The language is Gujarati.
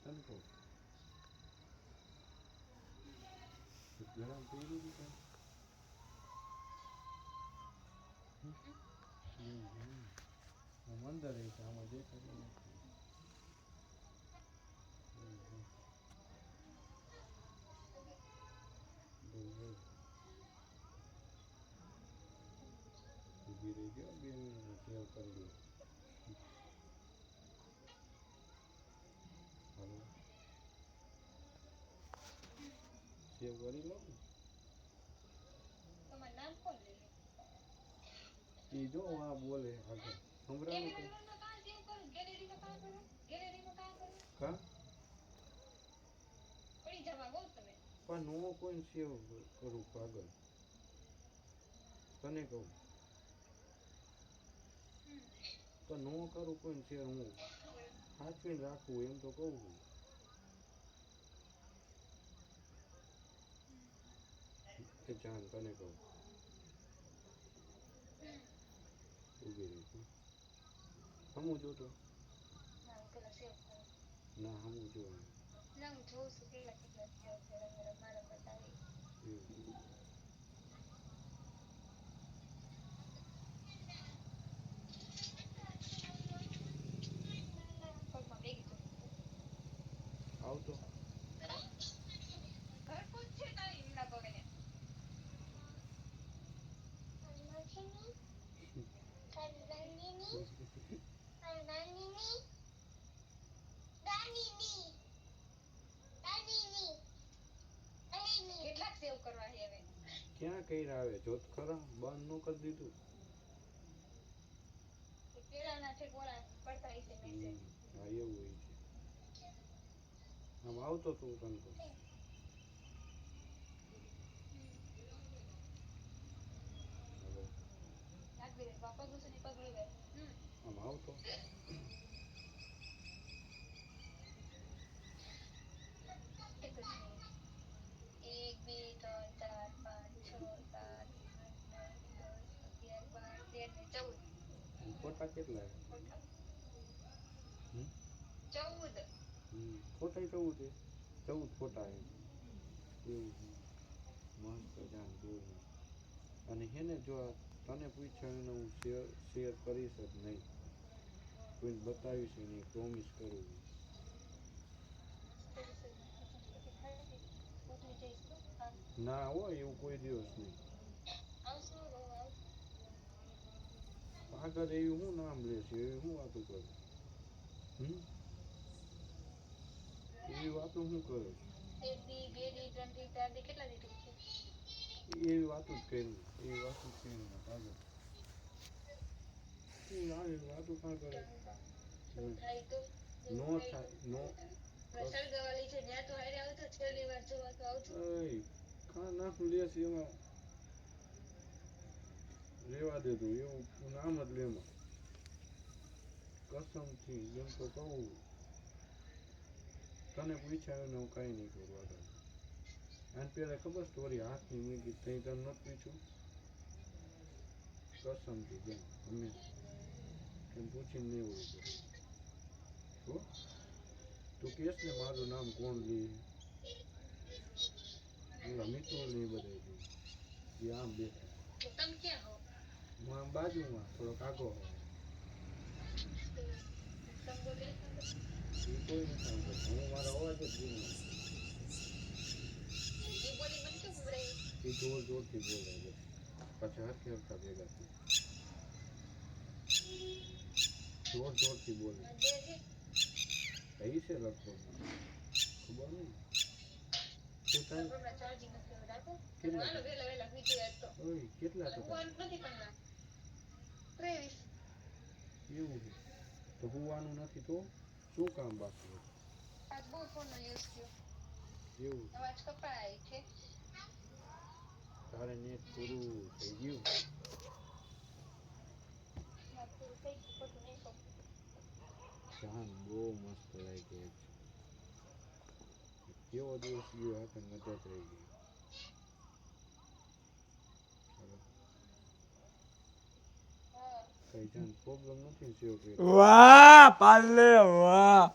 તને કહું ગરમ પીરું દીધું આમ અંદર રહી છે આમાં દેખાતું નથી ઊભી રહી ગયો 2 મિનિટ સેવ કરી લો હાલો સેવ કરી લો ને તમારું નામ કોણ લે એ જો આ બોલે આગળ સંભળાવું તો ગેલેરીમાં કાં સેવ કરું ગેલેરીમાં કાં કરું કા પડી જવા બહુ તમે પણ નો કોઈ સેવ કરું પાગલ તને કહું તો નો કરું કોઈ શેર હું સાચવીને રાખવું એમ તો કહું છું એ જાન તને કહું ઊભી રહી તું હમું જોતો ના હું પેલા સેવ કરું ના હમું જો ના હું જોઉં છું કેટલા સેવ છે મારા બતાવી પગમાં બેગી તો આવતો ઘર કોણ છે તારી એમના પગને કેટલાક સેવ કરવા છે હવે ક્યાં કર્યા આવે જોત ખરા બંધ નો કરી દીધું પેલાના છે કોલા પડતા હશે મેસેજ હા એવું હોય છે આમ આવતો તું તને કહું હવે નાખ દે બાપા ગુસ્સે ની પગડી ગઈ આમ આવતો એક જ મિનિટ 1 2 3 4 5 6 7 8 9 10 11 12 13 ને 14 ફોટા કેટલા ખોટા હમ 14 ફોટા 14 14 ફોટા એવું મસ્ત જાન બહુ મસ્ત અને હેને જો તને પૂછ્યા એને હું શેર કરીશ જ નહીં કોઈને બતાવીશ નહીં પ્રોમિસ કરું ના હોય એવું કોઈ દિવસ નહીં આગળ એવી હું નામ લેશે એવી હું વાતું કરું એવી વાતો હું કરું કેટલા દીધું છે એવી વાતો જ કરી એવી વાતો જ કરી આગળ વાતો કાં કરે થાય તો નો થાય નો સળગાવાલી છે ત્યાં તો હારે આવતો છેલ્લી વાર જોવા તો આવજો કાં નાખું લેશ એમાં રેવા દે તું એવું નામ જ લેમાં કસમથી એમ તો કહું તને પૂછ્યા એને હું કાંઈ નહીં કરું આગળ આને પેલા ખબર સ્ટોરી હાથની મૂકી તઈ તને નથી પૂછ્યું કસમથી બેન અમે એમ પૂછીને નહીં ઓલું કરું હો તું કહેશ ને મારું નામ કોણ લે ઓલા મિત્રોલ ને બધા લે એ આમ બેઠા તમે ક્યાં હો હું આમ બાજુમાં થોડોક આગો હો તમે બોલે એ કોઈ નથી સાંભળતું હું મારા અવાજ જ બોલું એ બોલી મને કેમ ઉભરાય એ જોર જોરથી બોલે છે પછી હરખે હરખા ભેગા થઈ જોર જોરથી બોલે કઈ છે લગભગ ખબર નહીં ચાર્જિંગ નથી રાખો હાલો વેલા વેલા બીજું એક તો કેટલા ટકા નથી પણ 23 એવું છે તો હોવાનું નથી તો શું કામ બાકી હતું આજ બહુ ફોનનો યુઝ કર્યો એવું અવાજ કપાય છે તારે નેટ પૂરું થઈ ગયું પૂરું થઈ ગયું ખોટું નહીં કહું જાન બહુ મસ્ત લાગી કેવો દિવસ ગયો હતો મજા જ રહી ગઈ કઈ જાન પ્રોબ્લેમ નથી સેવ કર્યો વાહ પાલે વાહ